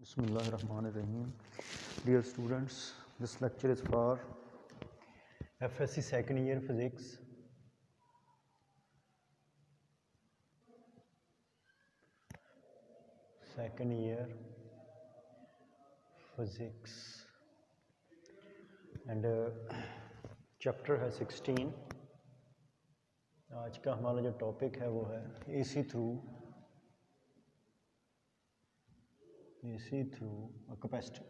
Bismillahirrahmanirrahim. Dear students, this lecture is for FSC second year physics. Second year physics and chapter है 16. आज का हमारा जो topic है वो है AC through a capacitor.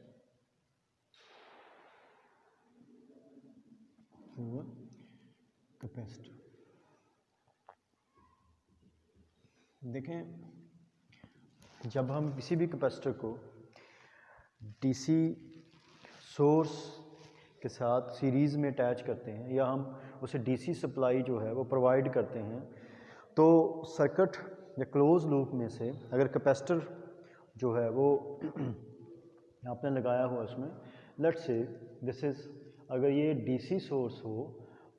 Through a capacitor. देखें, जब हम किसी भी कैपेसिटर को डीसी सोर्स के साथ सीरीज़ में अटैच करते हैं या हम उसे डीसी सप्लाई जो है वो प्रोवाइड करते हैं, तो सर्किट या क्लोज लूप में से अगर कैपेसिटर जो है वो आपने लगाया हुआ उसमें, लेट्स से दिस इज़, अगर ये डीसी सोर्स हो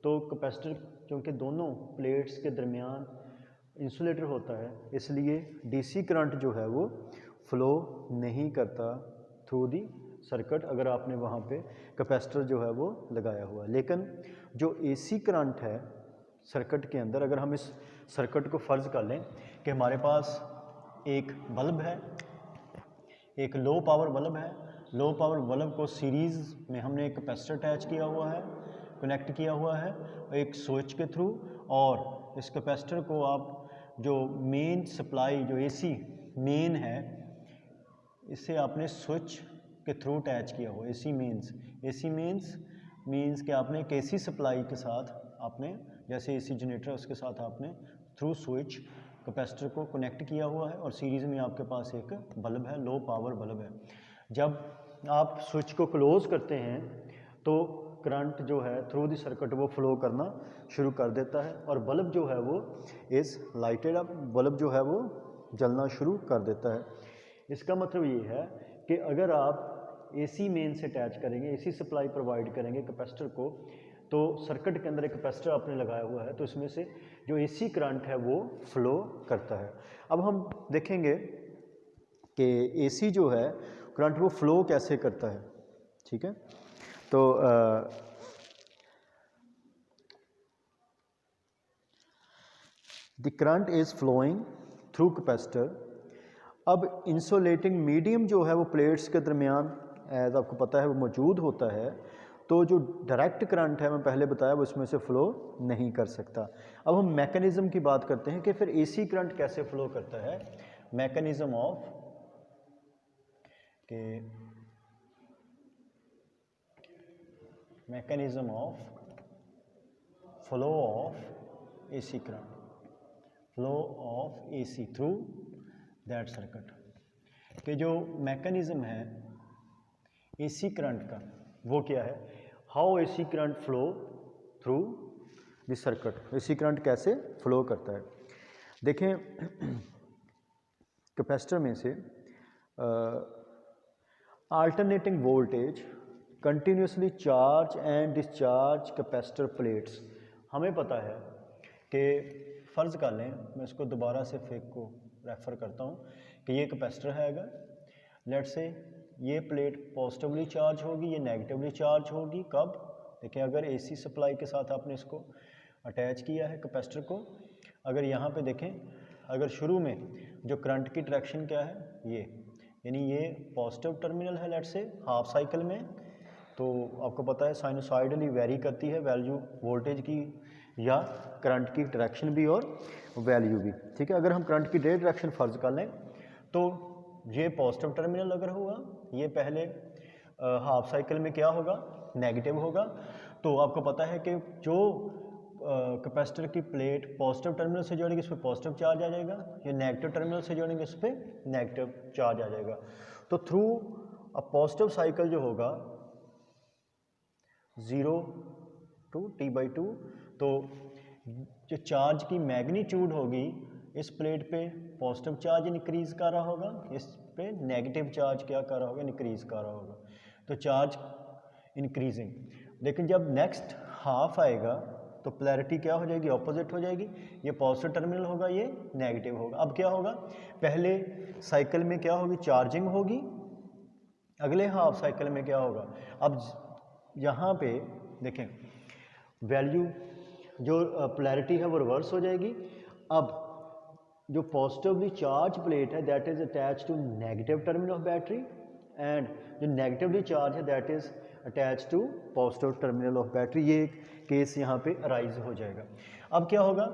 तो कैपेसिटर क्योंकि दोनों प्लेट्स के दरमियान इंसुलेटर होता है, इसलिए डीसी करंट जो है वो फ्लो नहीं करता थ्रू दी सर्किट अगर आपने वहाँ पे कैपेसिटर जो है वो लगाया हुआ है। लेकिन जो एसी करंट है सर्किट के अंदर, अगर हम इस सर्किट को फ़र्ज़ कर लें कि हमारे पास एक बल्ब है, एक लो पावर बल्ब है, लो पावर बल्ब को सीरीज़ में हमने एक कैपेसिटर अटैच किया हुआ है, कनेक्ट किया हुआ है एक स्विच के थ्रू, और इस कैपेसिटर को आप जो मेन सप्लाई जो एसी मेन है इसे आपने स्विच के थ्रू अटैच किया हुआ। एसी मेंस मीन्स कि आपने एक एसी सप्लाई के साथ आपने जैसे एसी जनरेटर उसके साथ आपने थ्रू स्विच कैपेसिटर को कनेक्ट किया हुआ है और सीरीज़ में आपके पास एक बल्ब है, लो पावर बल्ब है। जब आप स्विच को क्लोज़ करते हैं तो करंट जो है थ्रू द सर्किट वो फ्लो करना शुरू कर देता है और बल्ब जो है वो इस लाइटेड अप, बल्ब जो है वो जलना शुरू कर देता है। इसका मतलब ये है कि अगर आप एसी मेन से अटैच करेंगे, एसी सप्लाई प्रोवाइड करेंगे कैपेसिटर को, तो सर्किट के अंदर एक कैपेसिटर आपने लगाया हुआ है तो इसमें से जो एसी करंट है वो फ्लो करता है। अब हम देखेंगे कि एसी जो है करंट वो फ्लो कैसे करता है, ठीक है। तो the current is flowing through capacitor. अब इंसुलेटिंग मीडियम जो है वो प्लेट्स के दरमियान एज आपको पता है वो मौजूद होता है, तो जो डायरेक्ट करंट है मैं पहले बताया वो इसमें से फ़्लो नहीं कर सकता। अब हम मैकेनिज़्म की बात करते हैं कि फिर एसी करंट कैसे फ़्लो करता है। Mechanism of flow of AC current, flow of AC through that circuit, कि जो मैकेनिज़्म है एसी करंट का वो क्या है, how AC current flow through the circuit. AC current कैसे फ्लो करता है। देखें, कैपेसिटर में से alternating voltage continuously charge and discharge capacitor plates. हमें पता है कि फ़र्ज़ कर लें, मैं इसको दोबारा से फेक को रेफ़र करता हूँ कि ये कैपेसिटर है, अगर लेट्स से ये प्लेट पॉजिटिवली चार्ज होगी, ये नेगेटिवली चार्ज होगी। कब? देखिए, अगर एसी सप्लाई के साथ आपने इसको अटैच किया है कैपेसिटर को, अगर यहाँ पे देखें, अगर शुरू में जो करंट की डायरेक्शन क्या है, ये यानी ये पॉजिटिव टर्मिनल है लेट्स से हाफ साइकिल में, तो आपको पता है साइनोसाइडली वेरी करती है वैल्यू वोल्टेज की या करंट की डायरेक्शन भी और वैल्यू भी, ठीक है। अगर हम करंट की डायरेक्शन फ़र्ज़ कर लें तो ये पॉजिटिव टर्मिनल अगर हुआ, ये पहले हाफ साइकिल में क्या होगा, नेगेटिव होगा। तो आपको पता है कि जो कैपेसिटर की प्लेट पॉजिटिव टर्मिनल से जोड़ेंगे इस पर पॉजिटिव चार्ज आ जाएगा, ये नेगेटिव टर्मिनल से जोड़ेंगे इस पर नेगेटिव चार्ज आ जाएगा। तो थ्रू अ पॉजिटिव साइकिल जो होगा 0 to T/2, तो जो चार्ज की मैग्नीट्यूड होगी इस प्लेट पे पॉजिटिव चार्ज इंक्रीज़ कर रहा होगा, इस पे नेगेटिव चार्ज क्या कर रहा होगा, इंक्रीज़ कर रहा होगा, तो चार्ज इंक्रीजिंग। लेकिन जब नेक्स्ट हाफ आएगा तो पोलैरिटी क्या हो जाएगी, ऑपोजिट हो जाएगी, ये पॉजिटिव टर्मिनल होगा, ये नेगेटिव होगा। अब क्या होगा, पहले साइकिल में क्या होगी, चार्जिंग होगी, अगले हाफ साइकिल में क्या होगा, अब यहाँ पे देखें वैल्यू जो पोलैरिटी है वो रिवर्स हो जाएगी। अब जो पॉजिटिवली चार्ज प्लेट है that is attach to negative terminal of battery, and जो नेगेटिवली चार्ज है that is attach to positive terminal of battery. ये एक केस यहाँ पे अराइज हो जाएगा। अब क्या होगा,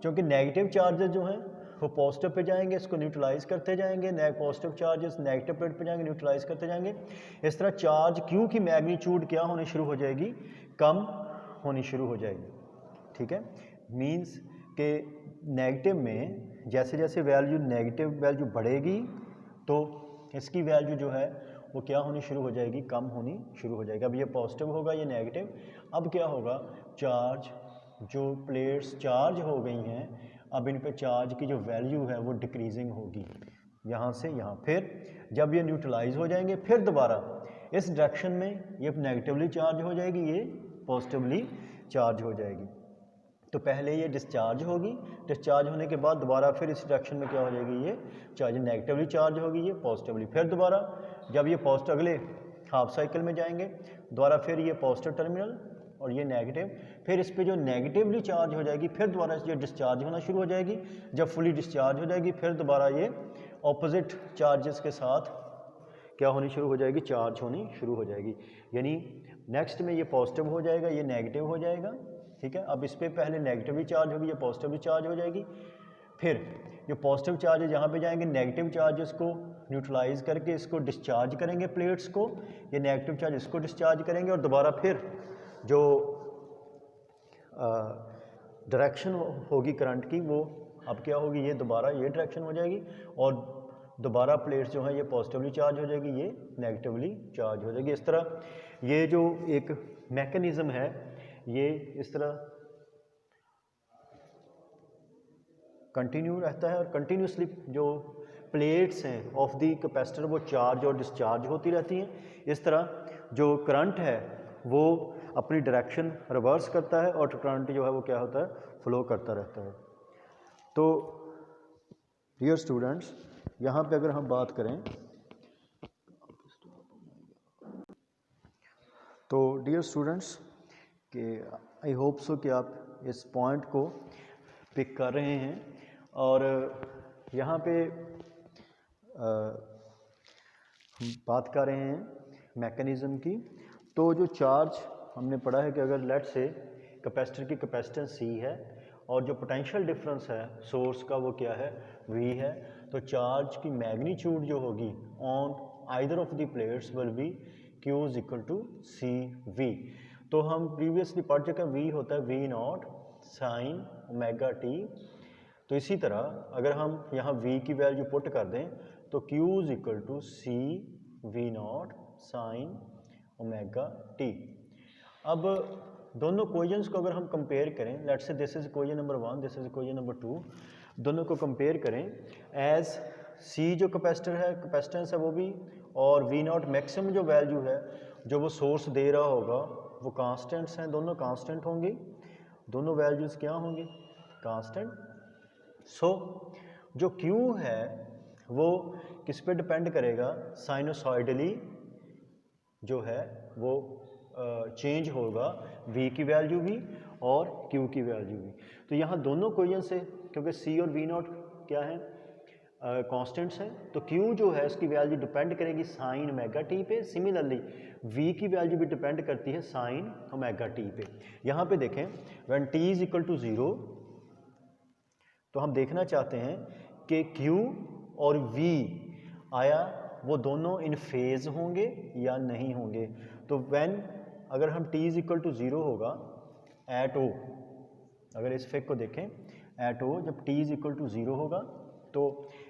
क्योंकि नेगेटिव चार्जेस जो हैं वो पॉजिटिव पे जाएंगे, इसको न्यूट्रलाइज करते जाएंगे, पॉजिटिव चार्जेस नेगेटिव प्लेट पे जाएंगे, न्यूट्रलाइज करते जाएंगे। इस तरह चार्ज क्यू की मैग्नीट्यूड क्या होनी शुरू हो जाएगी, कम होनी शुरू हो जाएगी। ठीक है, मीन्स के नेगेटिव में जैसे जैसे वैल्यू नेगेटिव वैल्यू बढ़ेगी तो इसकी वैल्यू जो है वो क्या होनी शुरू हो जाएगी, कम होनी शुरू हो जाएगी। अब ये पॉजिटिव होगा, ये नेगेटिव। अब क्या होगा, चार्ज जो प्लेट्स चार्ज हो गई हैं अब इन पे चार्ज की जो वैल्यू है वो डिक्रीजिंग होगी यहाँ से यहाँ। फिर जब ये न्यूट्रलाइज हो जाएंगे फिर दोबारा इस डायरेक्शन में ये नेगेटिवली चार्ज हो जाएगी, ये पॉजिटिवली चार्ज हो जाएगी। तो पहले ये डिस्चार्ज होगी, डिस्चार्ज होने के बाद दोबारा फिर इस डायरेक्शन में क्या हो जाएगी, ये चार्ज नेगेटिवली चार्ज होगी, ये पॉजिटिवली। फिर दोबारा जब ये पॉजिटिव अगले हाफ साइकिल में जाएंगे दोबारा फिर ये पॉजिटिव टर्मिनल और ये नेगेटिव, फिर इस पे जो नेगेटिवली चार्ज हो जाएगी फिर दोबारा ये डिस्चार्ज होना शुरू हो जाएगी। जब फुली डिस्चार्ज हो जाएगी फिर दोबारा ये ऑपोजिट चार्जेस के साथ क्या होनी शुरू हो जाएगी, चार्ज होनी शुरू हो जाएगी। यानी नेक्स्ट में ये पॉजिटिव हो जाएगा, ये नेगेटिव हो जाएगा। ठीक है, अब इस पर पहले नेगेटिवली चार्ज होगी, ये पॉजिटिवली चार्ज हो जाएगी। फिर जो पॉजिटिव चार्ज यहाँ पे जाएंगे, नेगेटिव चार्जेस को न्यूट्रलाइज करके इसको डिस्चार्ज करेंगे प्लेट्स को, ये नेगेटिव चार्ज इसको डिस्चार्ज करेंगे और दोबारा फिर जो डायरेक्शन होगी करंट की वो अब क्या होगी, ये दोबारा ये डायरेक्शन हो जाएगी और दोबारा प्लेट्स जो है ये पॉजिटिवली चार्ज हो जाएगी, ये नेगेटिवली चार्ज हो जाएगी। इस तरह ये जो एक मैकेनिज़्म है ये इस तरह कंटिन्यू रहता है और कंटिन्यूसली जो प्लेट्स हैं ऑफ द कैपेसिटर वो चार्ज और डिस्चार्ज होती रहती हैं। इस तरह जो करंट है वो अपनी डायरेक्शन रिवर्स करता है और करंट जो है वो क्या होता है, फ्लो करता रहता है। तो डियर स्टूडेंट्स, यहाँ पे अगर हम बात करें तो डियर स्टूडेंट्स कि आई होप सो कि आप इस पॉइंट को पिक कर रहे हैं। और यहाँ पे हम बात कर रहे हैं मैकेनिज़्म की। तो जो चार्ज हमने पढ़ा है कि अगर लेट से कैपेसिटर की कैपेसिटेंस C है और जो पोटेंशियल डिफरेंस है सोर्स का वो क्या है, V है, तो चार्ज की मैग्नीट्यूड जो होगी on either of the plates will be Q is equal to CV। तो हम प्रीवियसली पढ़ चुके हैं V होता है V0 साइन ओमेगा t। तो इसी तरह अगर हम यहाँ V की वैल्यू पुट कर दें तो Q is equal to C V0 sine omega t। अब दोनों इक्वेशंस को अगर हम कंपेयर करें, let's say this is equation number 1, this is equation number 2, दोनों को कंपेयर करें एज C जो कैपेसिटर है कैपेसिटेंस है वो भी, और V0 मैक्सिमम जो वैल्यू है जो वो सोर्स दे रहा होगा वो कांस्टेंट्स हैं, दोनों कांस्टेंट होंगे, दोनों वैल्यूज़ क्या होंगे, कांस्टेंट। सो जो Q है वो किस पे डिपेंड करेगा, साइनोसॉइडली जो है वो चेंज होगा V की वैल्यू भी और Q की वैल्यू भी। तो यहाँ दोनों इक्वेशन से क्योंकि C और V0 क्या है, कांस्टेंट्स हैं, तो Q जो है इसकी वैल्यू डिपेंड करेगी साइन ओमेगा t पे। सिमिलरली V की वैल्यू भी डिपेंड करती है साइन ओमेगा t पे। यहाँ पे देखें when t is equal to 0 तो हम देखना चाहते हैं कि Q और V आया वो दोनों इन फेज होंगे या नहीं होंगे। तो व्हेन अगर हम t इज इक्वल टू 0 होगा एट O, अगर इस फैक्ट को देखें एट O जब t इज इक्वल टू 0 होगा तो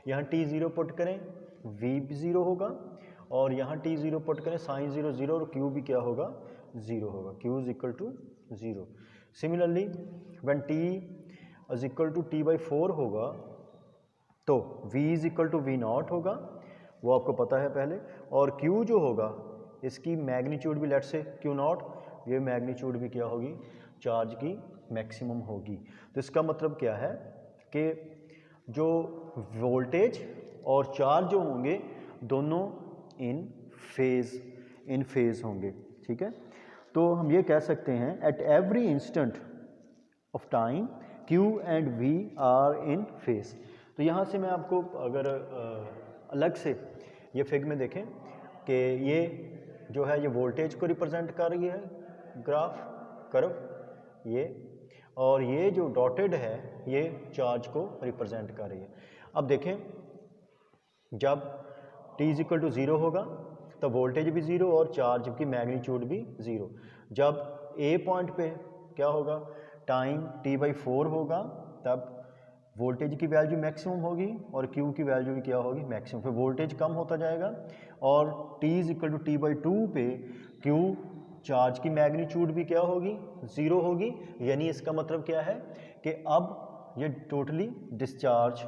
यहाँ t 0 पुट करें V भी 0 होगा और यहाँ t 0 पुट करें साइन 0 0 और Q भी क्या होगा, 0 होगा, Q is equal to 0। Similarly when t is equal to t/4 होगा तो V is equal to V0 होगा, वो आपको पता है पहले, और Q जो होगा इसकी मैग्नीट्यूड भी लेट से Q0, ये मैग्नीट्यूड भी क्या होगी, चार्ज की मैक्सिमम होगी। तो इसका मतलब क्या है कि जो वोल्टेज और चार्ज जो होंगे दोनों इन इन फेज़ होंगे, ठीक है। तो हम ये कह सकते हैं at every instant of time Q and V are in phase. तो यहाँ से मैं आपको अगर अलग से ये फिग में देखें कि ये जो है ये वोल्टेज को रिप्रेजेंट कर रही है ग्राफ कर्व ये, और ये जो डॉटेड है ये चार्ज को रिप्रेजेंट कर रही है। अब देखें जब t इज इक्वल टू 0 होगा तब वोल्टेज भी 0 और चार्ज की मैग्नीट्यूड भी 0। जब A पॉइंट पे क्या होगा, टाइम t/4 होगा तब वोल्टेज की वैल्यू मैक्सिमम होगी और Q की वैल्यू भी क्या होगी, मैक्सिमम। फिर वोल्टेज कम होता जाएगा और t is equal to t/2 पे Q चार्ज की मैग्नीट्यूड भी क्या होगी, 0 होगी। यानी इसका मतलब क्या है कि अब ये टोटली डिस्चार्ज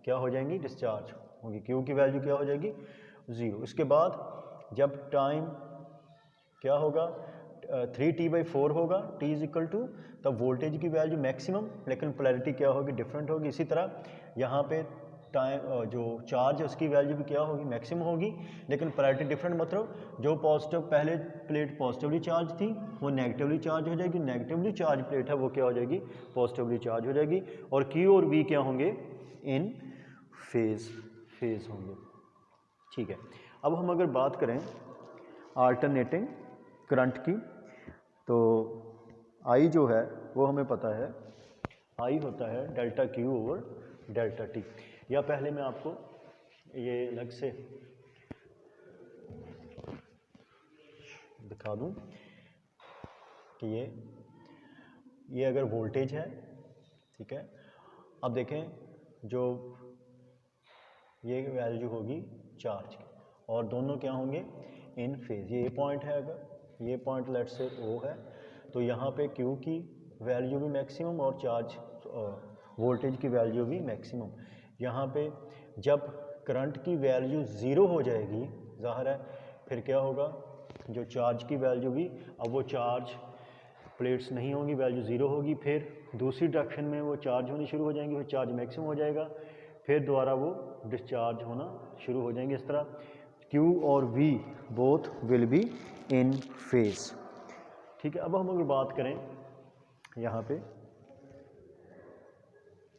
क्या हो जाएंगी, डिस्चार्ज होगी। Q की वैल्यू क्या हो जाएगी, 0। इसके बाद जब टाइम क्या होगा 3t/4 होगा, t इज इक्वल टू, तब वोल्टेज की वैल्यू मैक्सिमम, लेकिन पोलैरिटी क्या होगी, डिफरेंट होगी। इसी तरह यहाँ पे टाइम जो चार्ज है उसकी वैल्यू भी क्या होगी, मैक्सिमम होगी, लेकिन पोलैरिटी डिफरेंट। मतलब जो पॉजिटिव पहले प्लेट पॉजिटिवली चार्ज थी वो नेगेटिवली चार्ज हो जाएगी, नेगेटिवली चार्ज प्लेट है वो क्या हो जाएगी, पॉजिटिवली चार्ज हो जाएगी। और Q और V क्या होंगे, इन फेज होंगे, ठीक है। अब हम अगर बात करें आल्टरनेटिंग करंट की, तो I जो है वो हमें पता है I होता है delta Q over delta T। या पहले मैं आपको ये अलग से दिखा दूं कि ये अगर वोल्टेज है, ठीक है। अब देखें जो ये वैल्यू होगी चार्ज की और दोनों क्या होंगे, इन फेज। ये पॉइंट है, अगर ये पॉइंट लेट से O है तो यहाँ पे Q की वैल्यू भी मैक्सिमम और चार्ज वोल्टेज की वैल्यू भी मैक्सिमम। यहाँ पे जब करंट की वैल्यू 0 हो जाएगी, ज़ाहिर है फिर क्या होगा, जो चार्ज की वैल्यू भी, अब वो चार्ज प्लेट्स नहीं होंगी, वैल्यू 0 होगी, फिर दूसरी डायरेक्शन में वो चार्ज होनी शुरू हो जाएंगी, फिर चार्ज मैक्सिमम हो जाएगा, फिर दोबारा वो डिस्चार्ज होना शुरू हो जाएंगे। इस तरह Q और V both will be in phase, ठीक है। अब हम अगर बात करें यहाँ पे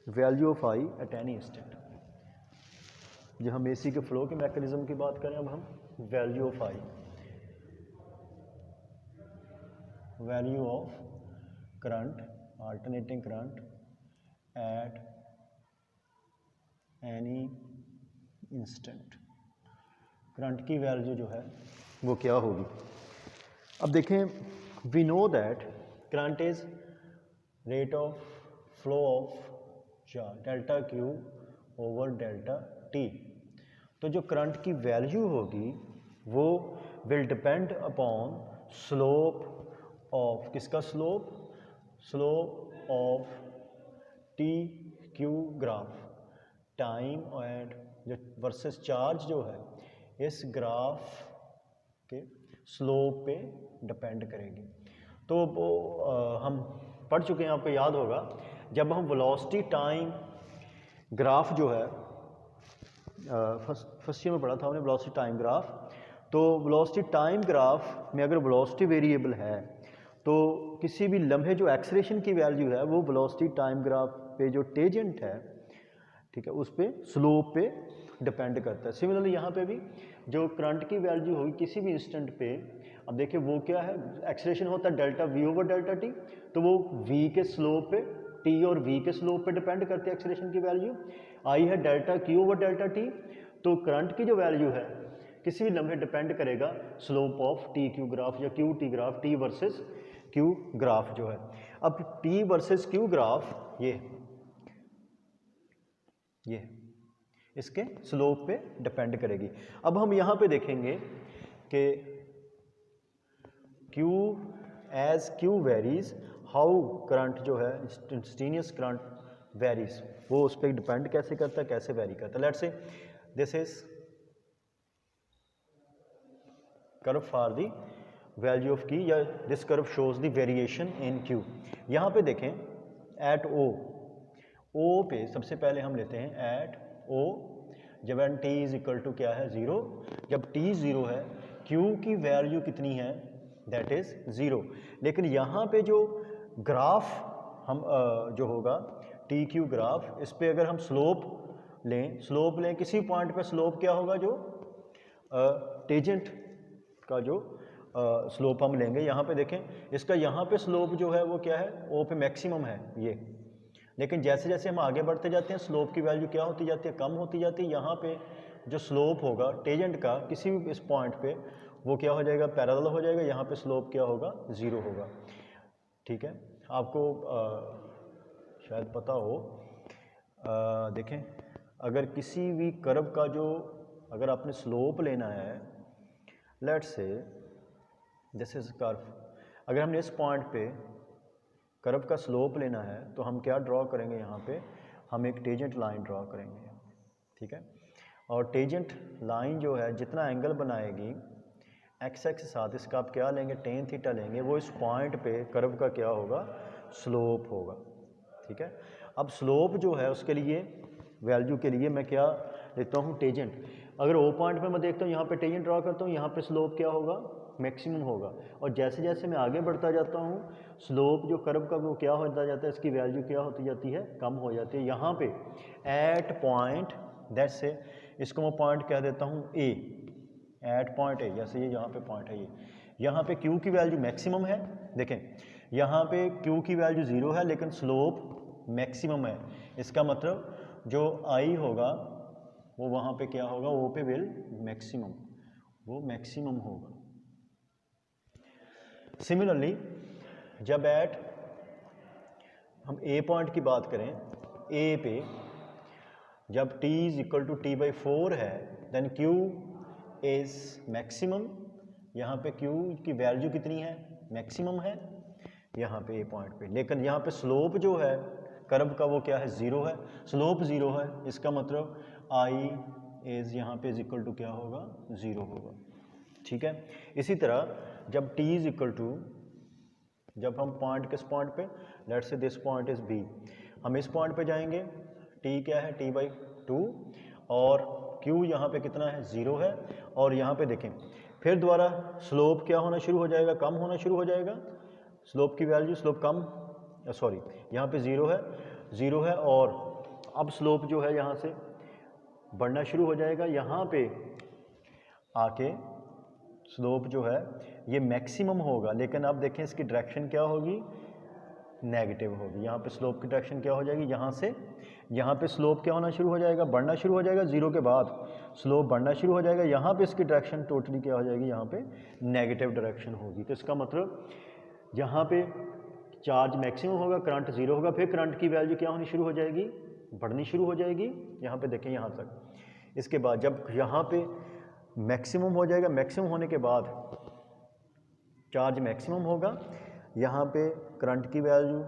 value of I eight any instant, जब हम AC के फ्लो के मैकेनिज्म की बात करें, अब हम value of I, value of current, alternating current at any instant, current की वैल्यू जो है वो क्या होगी। अब देखें, we know that current is rate of flow of charge delta Q over delta T। तो जो करंट की वैल्यू होगी वो will depend upon slope of, किसका slope, slope of TQ graph, time and जो वर्सेस चार्ज जो है इस ग्राफ के स्लोप पे डिपेंड करेगी। तो वो हम पढ़ चुके हैं, आपको याद होगा जब हम वेलोसिटी टाइम ग्राफ जो है फर्स्ट ईयर में पढ़ा था हमने वेलोसिटी टाइम ग्राफ। तो वेलोसिटी टाइम ग्राफ में अगर वेलोसिटी वेरिएबल है तो किसी भी लम्हे जो एक्सेलरेशन की वैल्यू है वो वेलोसिटी टाइम ग्राफ पे जो टेंजेंट है, ठीक है, उस पे स्लोप पे डिपेंड करता है। सिमिलरली यहाँ पे भी जो करंट की वैल्यू होगी किसी भी इंस्टेंट पे, अब देखिए वो क्या है, एक्सेलरेशन होता है delta V over delta T, तो वो V के स्लोप पे, T और V के स्लोप पे डिपेंड करती है एक्सेलरेशन की वैल्यू। I है delta Q over delta T, तो करंट की जो वैल्यू है किसी भी लम्हे डिपेंड करेगा स्लोप ऑफ TQ ग्राफ या QT graph, T versus Q graph जो है। अब T वर्सेस Q ग्राफ ये इसके स्लोप पे डिपेंड करेगी। अब हम यहाँ पे देखेंगे कि Q वेरीज, हाउ करंट जो है इंस्टेंटेनियस करंट वेरीज, वो उस पर डिपेंड कैसे करता है, कैसे वेरी करता है। Let's say this is curve for the value of की, या this curve shows the variation in Q। यहाँ पे देखें एट O पे सबसे पहले हम लेते हैं एट O, जब n t is equal to क्या है 0, जब t 0 है Q की वैल्यू कितनी है, दैट इज़ 0। लेकिन यहाँ पे जो ग्राफ हम जो होगा टी क्यू ग्राफ, इस पे अगर हम स्लोप लें किसी पॉइंट पे स्लोप क्या होगा, जो टेजेंट का जो स्लोप हम लेंगे, यहाँ पे देखें इसका यहाँ पे स्लोप जो है वो क्या है, ओ पे मैक्सिमम है ये। लेकिन जैसे जैसे हम आगे बढ़ते जाते हैं स्लोप की वैल्यू क्या होती जाती है, कम होती जाती है। यहाँ पे जो स्लोप होगा टेजेंट का किसी भी इस पॉइंट पे वो क्या हो जाएगा, पैरेलल हो जाएगा। यहाँ पे स्लोप क्या होगा, 0 होगा। ठीक है, आपको शायद पता हो, देखें अगर किसी भी कर्व का जो अगर आपने स्लोप लेना है, let's say this is curve, अगर हमने इस पॉइंट पे कर्व का स्लोप लेना है तो हम क्या ड्रॉ करेंगे, यहाँ पे हम एक टेजेंट लाइन ड्रॉ करेंगे। ठीक है, और टेजेंट लाइन जो है जितना एंगल बनाएगी एक्स एक्स के साथ, इसका आप क्या लेंगे, टेन थीटा लेंगे, वो इस पॉइंट पे कर्व का क्या होगा, स्लोप होगा। ठीक है, अब स्लोप जो है उसके लिए वैल्यू के लिए मैं क्या लेता हूँ, टेजेंट। अगर ओ पॉइंट पे मैं देखता हूँ यहाँ पे टेजेंट ड्रॉ करता हूँ, यहाँ पे स्लोप क्या होगा, मैक्सिमम होगा। और जैसे जैसे मैं आगे बढ़ता जाता हूँ स्लोप जो कर्व का वो क्या होता जाता है, इसकी वैल्यू क्या होती जाती है, कम हो जाती है। यहाँ पे एट पॉइंट दैट्स से, इसको मैं पॉइंट कह देता हूँ ए, एट पॉइंट ए, जैसे ये यहाँ पे पॉइंट है ये, यहाँ पे क्यू की वैल्यू मैक्सिमम है। देखें यहाँ पे क्यू की वैल्यू 0 है लेकिन स्लोप मैक्सिमम है। इसका मतलब जो आई होगा वो वहाँ पे क्या होगा, ओ पे विल मैक्सिमम, वो मैक्सिमम होगा। सिमिलरली जब एट हम ए पॉइंट की बात करें, ए पे जब t is equal to t/4 है देन q इज मैक्सिमम। यहाँ पे q की वैल्यू कितनी है, मैक्सिमम है यहाँ पे ए पॉइंट पे। लेकिन यहाँ पे स्लोप जो है कर्व का वो क्या है, 0 है। स्लोप 0 है, इसका मतलब i इज यहाँ पे इज इक्वल टू क्या होगा, 0 होगा। ठीक है, इसी तरह जब t इज इक्वल टू, जब हम पॉइंट किस पॉइंट पे, let's say this point is b, हम इस पॉइंट पे जाएंगे, t क्या है, t/2, और q यहाँ पे कितना है, 0 है। और यहाँ पे देखें फिर दोबारा स्लोप क्या होना शुरू हो जाएगा, कम होना शुरू हो जाएगा। स्लोप की वैल्यू, स्लोप कम, सॉरी यहाँ पे 0 है और अब स्लोप जो है यहाँ से बढ़ना शुरू हो जाएगा। यहाँ पे आके स्लोप जो है ये मैक्सिमम होगा, लेकिन अब देखें इसकी डायरेक्शन क्या होगी, नेगेटिव होगी। यहाँ पे स्लोप की डायरेक्शन क्या हो जाएगी, यहाँ से यहाँ पे स्लोप क्या होना शुरू हो जाएगा, बढ़ना शुरू हो जाएगा। 0 के बाद स्लोप बढ़ना शुरू हो जाएगा। यहाँ पे इसकी डायरेक्शन टोटली क्या हो जाएगी, यहाँ पे नेगेटिव डायरेक्शन होगी। तो इसका मतलब यहाँ पे चार्ज मैक्सिमम होगा, करंट 0 होगा, फिर करंट की वैल्यू क्या होनी शुरू हो जाएगी, बढ़नी शुरू हो जाएगी। यहाँ पे देखें यहाँ तक। इसके बाद जब यहाँ पे मैक्सिमम हो जाएगा, मैक्सिमम होने के बाद चार्ज मैक्सिमम होगा, यहाँ पे करंट की वैल्यू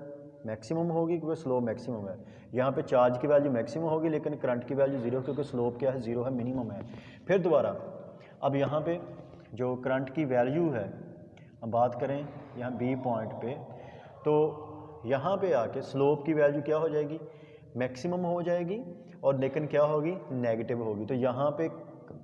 मैक्सिमम होगी क्योंकि स्लोप मैक्सिमम है। यहाँ पे चार्ज की वैल्यू मैक्सिमम होगी लेकिन करंट की वैल्यू 0 क्योंकि स्लोप क्या है, 0 है, मिनिमम है। फिर दोबारा अब यहाँ पे जो करंट की वैल्यू है, हम बात करें यहाँ बी पॉइंट पे, तो यहाँ पे आके स्लोप की वैल्यू क्या हो जाएगी, मैक्सिमम हो जाएगी, और लेकिन क्या होगी, नेगेटिव होगी। तो यहाँ पे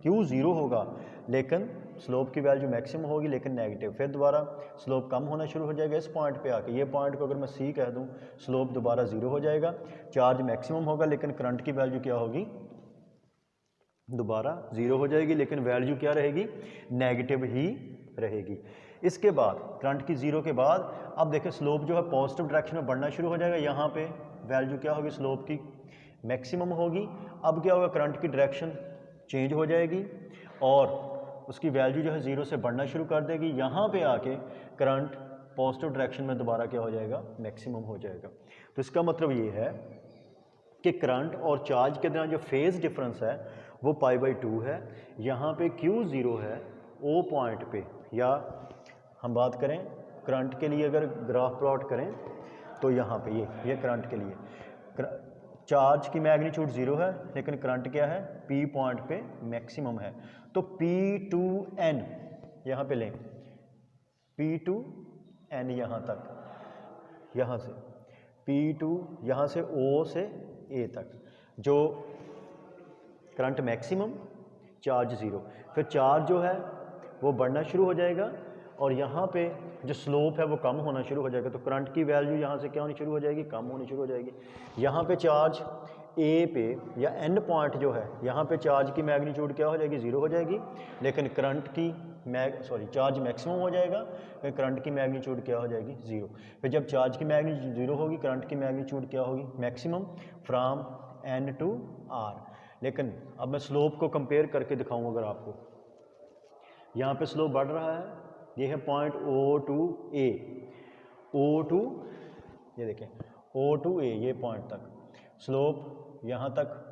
क्यू 0 होगा लेकिन स्लोप की वैल्यू मैक्सिमम होगी लेकिन नेगेटिव। फिर दोबारा स्लोप कम होना शुरू हो जाएगा इस पॉइंट पे आके। ये पॉइंट को अगर मैं सी कह दूं, स्लोप दोबारा 0 हो जाएगा, चार्ज मैक्सिमम होगा लेकिन करंट की वैल्यू क्या होगी, दोबारा 0 हो जाएगी, लेकिन वैल्यू क्या रहेगी, नेगेटिव ही रहेगी। इसके बाद करंट की 0 के बाद अब देखें स्लोप जो है पॉजिटिव डायरेक्शन में बढ़ना शुरू हो जाएगा। यहाँ पे वैल्यू क्या होगी, स्लोप की मैक्सिमम होगी। अब क्या होगा, करंट की डायरेक्शन चेंज हो जाएगी और उसकी वैल्यू जो है 0 से बढ़ना शुरू कर देगी। यहाँ पे आके करंट पॉजिटिव डायरेक्शन में दोबारा क्या हो जाएगा, मैक्सिमम हो जाएगा। तो इसका मतलब ये है कि करंट और चार्ज के दरमियान जो फेज डिफरेंस है वो π/2 है। यहाँ पे Q 0 है O पॉइंट पे, या हम बात करें करंट के लिए अगर ग्राफ प्लॉट करें तो यहाँ पे ये करंट के लिए चार्ज की मैग्नीट्यूड 0 है लेकिन करंट क्या है, P पॉइंट पे मैक्सिमम है। तो P2N यहाँ पे लें, P2N यहाँ तक, यहाँ से P2 यहाँ से O से A तक, जो करंट मैक्सिमम, चार्ज 0। फिर चार्ज जो है वो बढ़ना शुरू हो जाएगा और यहाँ पे जो स्लोप है वो कम होना शुरू हो जाएगा। तो करंट की वैल्यू यहाँ से क्या होनी शुरू हो जाएगी, कम होनी शुरू हो जाएगी। यहाँ पे चार्ज ए पे या एंड पॉइंट जो है, यहाँ पे चार्ज की मैग्नीट्यूड क्या हो जाएगी, ज़ीरो हो जाएगी, लेकिन करंट की चार्ज मैक्सिमम हो जाएगा, फिर करंट की मैग्नीट्यूड क्या हो जाएगी, ज़ीरो। फिर जब चार्ज की मैग्नीट्यूड ज़ीरो होगी, करंट की मैग्नीट्यूड क्या होगी, maximum from N to R. लेकिन अब मैं स्लोप को कंपेयर करके दिखाऊँ अगर आपको, यहाँ पे स्लोप बढ़ रहा है, ये है पॉइंट ओ टू ए, ओ टू, ये देखें ओ टू ए, ये पॉइंट तक स्लोप यहाँ तक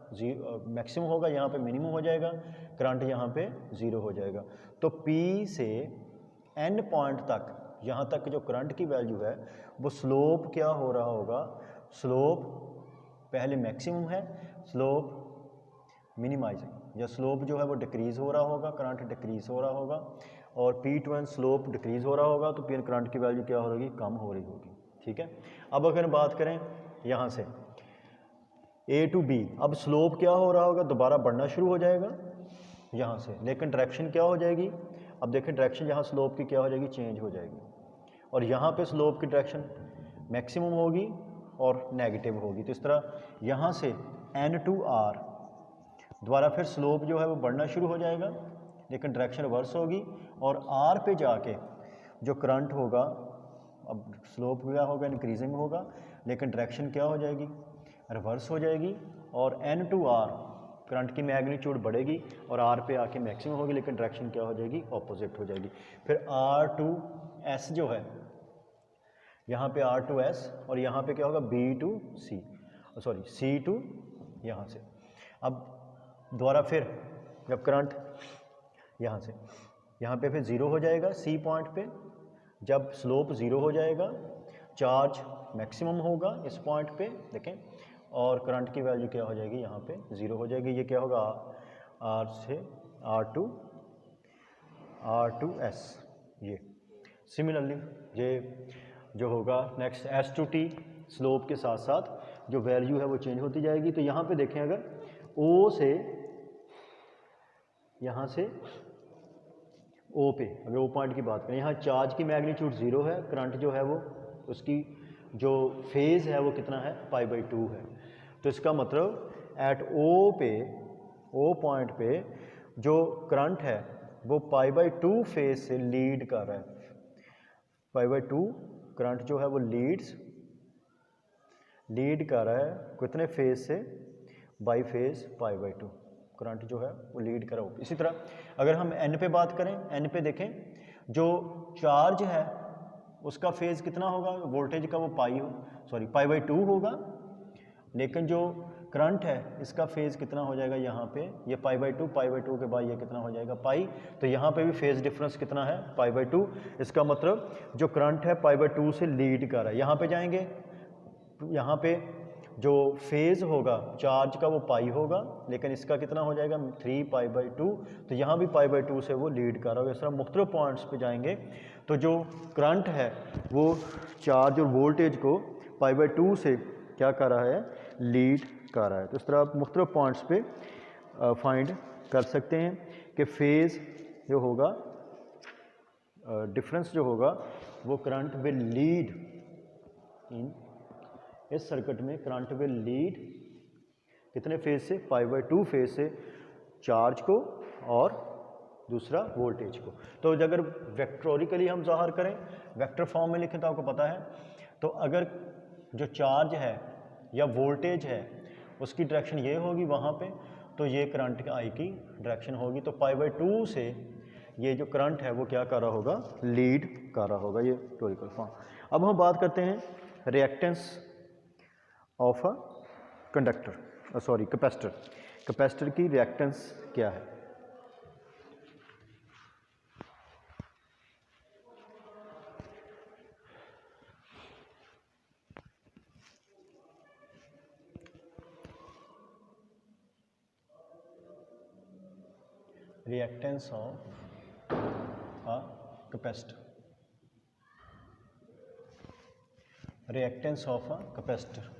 मैक्सिमम होगा, यहाँ पे मिनिमम हो जाएगा, करंट यहाँ पे ज़ीरो हो जाएगा। तो P से N पॉइंट तक, यहाँ तक जो करंट की वैल्यू है वो स्लोप क्या हो रहा होगा, स्लोप पहले मैक्सिमम है, स्लोप मिनिमाइजिंग, या स्लोप जो है वो डिक्रीज़ हो रहा होगा, करंट डिक्रीज़ हो रहा होगा, और P to N slope decrease हो रहा होगा, तो P N करंट की वैल्यू क्या हो रही, कम हो रही होगी। ठीक है। अब अगर बात करें यहाँ से A टू B, अब स्लोप क्या हो रहा होगा, दोबारा बढ़ना शुरू हो जाएगा यहाँ से, लेकिन डायरेक्शन क्या हो जाएगी, अब देखें डायरेक्शन यहाँ स्लोप की क्या हो जाएगी, चेंज हो जाएगी, और यहाँ पे स्लोप की डायरेक्शन मैक्सिमम होगी और नेगेटिव होगी। तो इस तरह यहाँ से N टू R दोबारा फिर स्लोप जो है वो बढ़ना शुरू हो जाएगा, लेकिन डायरेक्शन रिवर्स होगी, और R पे जाके जो करंट होगा, अब स्लोप क्या होगा, इंक्रीजिंग होगा, लेकिन डायरेक्शन क्या हो जाएगी, रिवर्स हो जाएगी, और N टू R करंट की मैग्नीट्यूड बढ़ेगी और R पे आके मैक्सिमम होगी, लेकिन डायरेक्शन क्या हो जाएगी, ऑपोजिट हो जाएगी। फिर R टू S जो है, यहाँ पे R टू S, और यहाँ पे क्या होगा, B to C, sorry C to यहाँ से। अब दोबारा फिर जब करंट यहाँ से यहाँ पे फिर ज़ीरो हो जाएगा C पॉइंट पे, जब स्लोप ज़ीरो हो जाएगा, चार्ज मैक्सिमम होगा इस पॉइंट पे देखें, और करंट की वैल्यू क्या हो जाएगी, यहाँ पे ज़ीरो हो जाएगी। ये क्या होगा, R से R टू S। ये सिमिलरली ये जो होगा next S to T, slope के साथ साथ जो वैल्यू है वो चेंज होती जाएगी। तो यहाँ पे देखें, अगर O से यहाँ से O पे, अगर O पॉइंट की बात करें, यहाँ चार्ज की मैग्नीट्यूड ज़ीरो है, करंट जो है वो उसकी जो फेज़ है वो कितना है, π/2 है। तो इसका मतलब एट O पे, O पॉइंट पे जो करंट है वो π/2 फेज से लीड कर रहा है, π/2 करंट जो है वो लीड कर रहा है, कितने फेज से, बाई फेज π/2 करंट जो है वो लीड कर रहा है। इसी तरह अगर हम N पे बात करें, N पे देखें जो चार्ज है उसका फेज़ कितना होगा, वोल्टेज का वो π/2 होगा, लेकिन जो करंट है इसका फेज़ कितना हो जाएगा, यहाँ पे ये π/2 के बाद ये कितना हो जाएगा, पाई। तो यहाँ पे भी फेज़ डिफरेंस कितना है, π/2। इसका मतलब जो करंट है π/2 से लीड कर रहा है। यहाँ पे जाएंगे, यहाँ पे जो फेज़ होगा चार्ज का वो पाई होगा, लेकिन इसका कितना हो जाएगा, 3π/2। तो यहाँ भी π/2 से वो लीड कर रहा होगा। इस तरह मुख्तलिफ पॉइंट्स पे जाएंगे तो जो करंट है वो चार्ज और वोल्टेज को π/2 से क्या कर रहा है, लीड कर रहा है। तो इस तरह आप मुख्तलिफ पॉइंट्स पे फाइंड कर सकते हैं कि फेज़ जो होगा, डिफरेंस जो होगा वो करंट विल लीड इन, इस सर्किट में करंट विल लीड कितने फेज से, π/2 फेज से चार्ज को और दूसरा वोल्टेज को। तो अगर वेक्टोरिकली हम ज़ाहिर करें, वेक्टर फॉर्म में लिखें तो आपको पता है, तो अगर जो चार्ज है या वोल्टेज है उसकी डायरेक्शन ये होगी वहाँ पे, तो ये करंट आई की डायरेक्शन होगी। तो π/2 से ये जो करंट है वो क्या कर रहा होगा, लीड कर रहा होगा, ये वेक्टोरिकल फॉर्म। अब हम बात करते हैं reactance of a conductor, sorry capacitor. Capacitor की रिएक्टेंस क्या है। Reactance of a capacitor, reactance of a capacitor.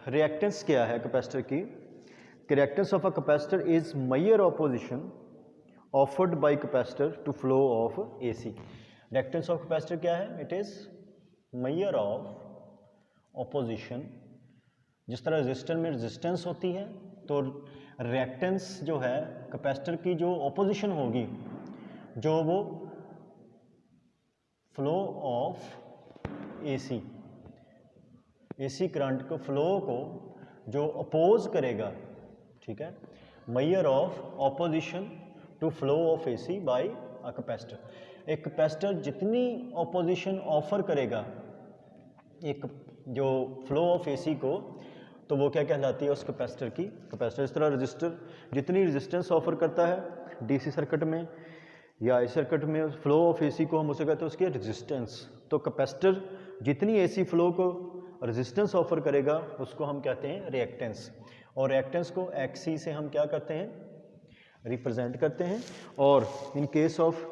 Reactance क्या है कैपेसिटर की, reactance of a capacitor is measure opposition offered by capacitor to flow of AC। Reactance of capacitor क्या है? It is measure of opposition. जिस तरह resistor में resistance होती है तो रिएक्टेंस जो है कैपेसिटर की जो ऑपोजिशन होगी, जो वो फ्लो ऑफ AC करंट को फ्लो को जो अपोज करेगा, ठीक है, measure of opposition to flow of AC by a capacitor. एक कैपेसिटर जितनी ऑपोजिशन ऑफर करेगा एक जो फ्लो ऑफ AC को, तो वो क्या कहलाती है उस कैपेसिटर की कैपेसिटर। इस तरह रजिस्टर जितनी रेजिस्टेंस ऑफर करता है DC सर्किट में या इस सर्किट में, फ्लो ऑफ AC को हम उसे कहते हैं उसकी रेजिस्टेंस। तो कैपेसिटर जितनी AC फ्लो को रेजिस्टेंस ऑफर करेगा उसको हम कहते हैं रिएक्टेंस। और रिएक्टेंस को XC से हम क्या करते हैं? रिप्रेजेंट करते हैं। और इन केस ऑफ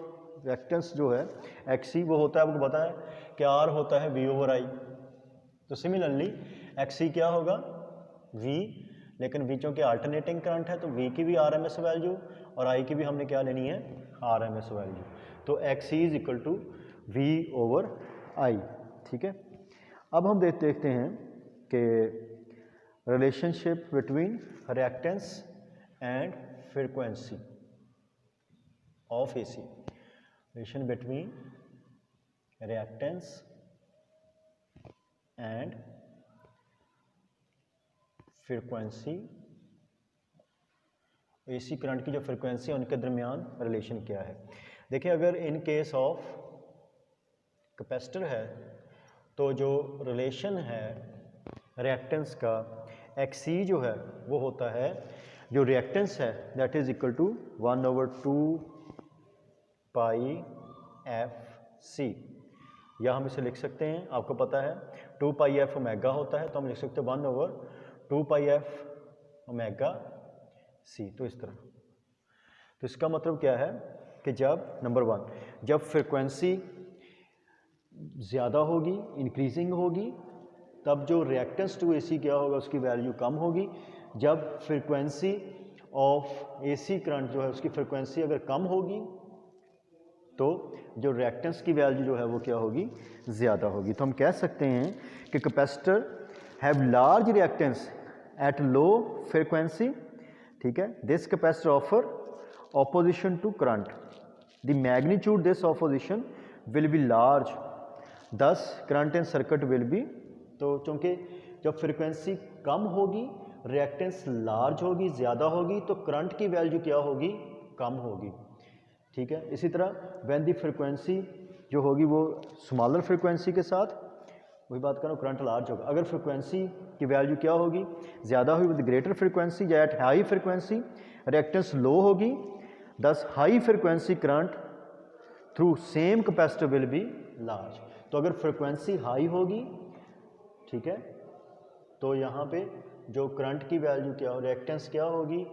रिएक्टेंस जो है XC वो होता है, आपको पता है कि R होता है V/I। तो सिमिलरली XC क्या होगा? V, लेकिन बीचों के अल्टरनेटिंग करंट है तो V की भी RMS वैल्यू और I की भी हमने क्या लेनी है? RMS value. तो XC is equal to V/I, ठीक है। अब हम देखते हैं कि relationship between reactance and frequency of AC। Relation between reactance and frequency, AC current की जो फ्रीक्वेंसी है उनके दरमियान रिलेशन क्या है। देखिए, अगर इन केस ऑफ कैपेसिटर है तो जो रिलेशन है रिएक्टेंस का, XC जो है वो होता है, जो रिएक्टेंस है that is equal to 1/2 pi FC। या हम इसे लिख सकते हैं, आपको पता है 2 पाई F ओमेगा होता है, तो हम लिख सकते हैं 1/2 पाई F ओमेगा C। तो इस तरह, तो इसका मतलब क्या है कि जब नंबर 1 जब फ्रीक्वेंसी ज़्यादा होगी, इंक्रीजिंग होगी, तब जो रिएक्टेंस टू AC क्या होगा उसकी वैल्यू कम होगी। जब फ्रीक्वेंसी ऑफ AC करंट जो है उसकी फ्रीक्वेंसी अगर कम होगी तो जो रिएक्टेंस की वैल्यू जो है वो क्या होगी? ज़्यादा होगी। तो हम कह सकते हैं कि capacitor have large reactance at low frequency, ठीक है। This capacitor offer opposition to current, the magnitude this opposition will be large, thus current in circuit will be. तो चूँकि जब फ्रीक्वेंसी कम होगी रिएक्टेंस लार्ज होगी, ज़्यादा होगी, तो करंट की वैल्यू क्या होगी? कम होगी, ठीक है। इसी तरह व्हेन दी फ्रीक्वेंसी जो होगी वो स्मॉलर फ्रीक्वेंसी के साथ, वही बात कर रहा हूँ, करंट लार्ज होगा। अगर फ्रीक्वेंसी की वैल्यू क्या होगी? ज़्यादा होगी विद ग्रेटर फ्रीक्वेंसी, या एट हाई फ्रीक्वेंसी रिएक्टेंस लो होगी, दस high frequency current through same capacitor will be large. तो अगर फ्रीक्वेंसी हाई होगी, ठीक है, तो यहाँ पे जो करंट की वैल्यू क्या हो, रिएक्टेंस क्या होगी?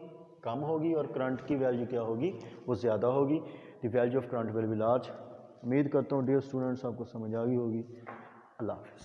कम होगी, और करंट की वैल्यू क्या होगी? वो ज़्यादा होगी। The value of current will be large. उम्मीद करता हूँ डियर स्टूडेंट्स आपको समझ आ गई होगी। अल्लाह हाफ़िज़।